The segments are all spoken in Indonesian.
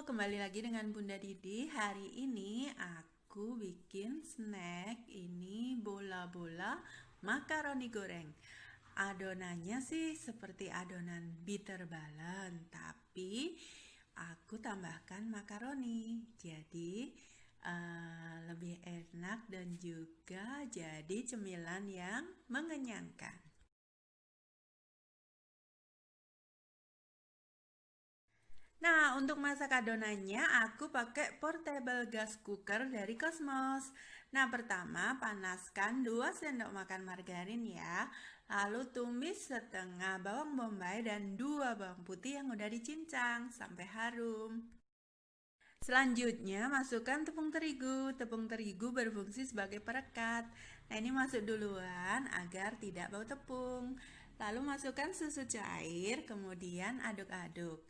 kembali lagi dengan Bunda Didi. Hari ini aku bikin snack ini bola-bola makaroni goreng. Adonannya sih seperti adonan bitter balon, tapi aku tambahkan makaroni. Jadi lebih enak dan juga jadi cemilan yang mengenyangkan. Nah, untuk masak adonannya aku pakai portable gas cooker dari Cosmos. Nah, pertama panaskan 2 sendok makan margarin ya. Lalu tumis setengah bawang bombay dan 2 bawang putih yang udah dicincang sampai harum. Selanjutnya masukkan tepung terigu. Tepung terigu berfungsi sebagai perekat. Nah, ini masuk duluan agar tidak bau tepung. Lalu masukkan susu cair, kemudian aduk-aduk.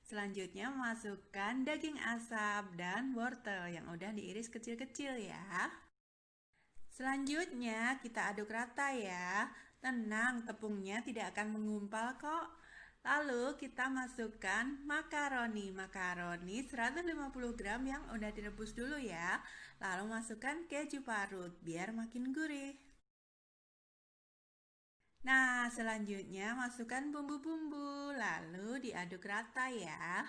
Selanjutnya masukkan daging asap dan wortel yang udah diiris kecil-kecil ya. Selanjutnya kita aduk rata ya. Tenang, tepungnya tidak akan menggumpal kok. Lalu kita masukkan makaroni. Makaroni 150 gram yang udah direbus dulu ya. Lalu masukkan keju parut biar makin gurih. Nah, selanjutnya masukkan bumbu-bumbu, lalu diaduk rata ya.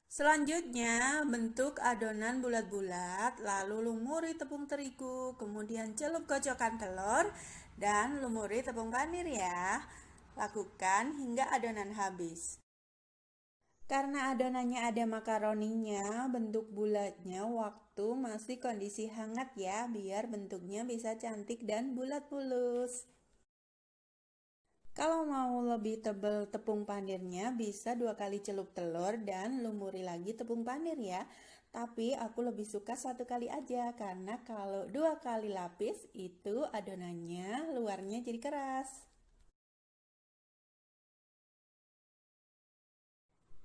Selanjutnya, bentuk adonan bulat-bulat, lalu lumuri tepung terigu, kemudian celup kocokan telur, dan lumuri tepung panir ya. Lakukan hingga adonan habis. Karena adonannya ada makaroninya, bentuk bulatnya waktu masih kondisi hangat ya, biar bentuknya bisa cantik dan bulat mulus. Kalau mau lebih tebal tepung panirnya bisa 2 kali celup telur dan lumuri lagi tepung panir ya. Tapi aku lebih suka 1 kali aja karena kalau 2 kali lapis itu adonannya luarnya jadi keras.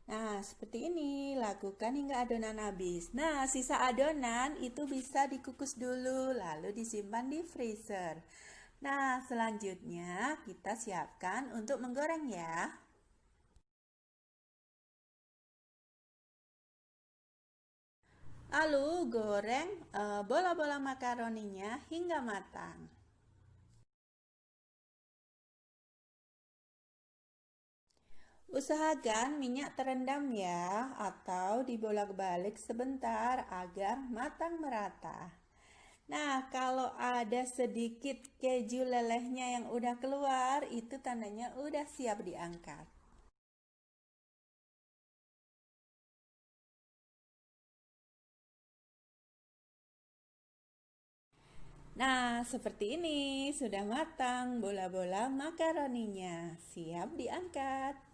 Nah, seperti ini. Lakukan hingga adonan habis. Nah, sisa adonan itu bisa dikukus dulu, lalu disimpan di freezer. Nah, selanjutnya kita siapkan untuk menggoreng ya. Lalu goreng bola-bola makaroninya hingga matang. Usahakan minyak terendam ya, atau dibolak-balik sebentar agar matang merata. Nah, kalau ada sedikit keju lelehnya yang udah keluar, itu tandanya udah siap diangkat. Nah, seperti ini sudah matang bola-bola makaroninya. Siap diangkat.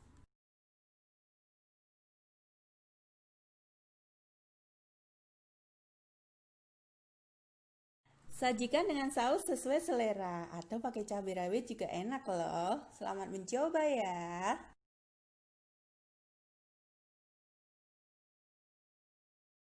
Sajikan dengan saus sesuai selera atau pakai cabai rawit juga enak loh. Selamat mencoba ya.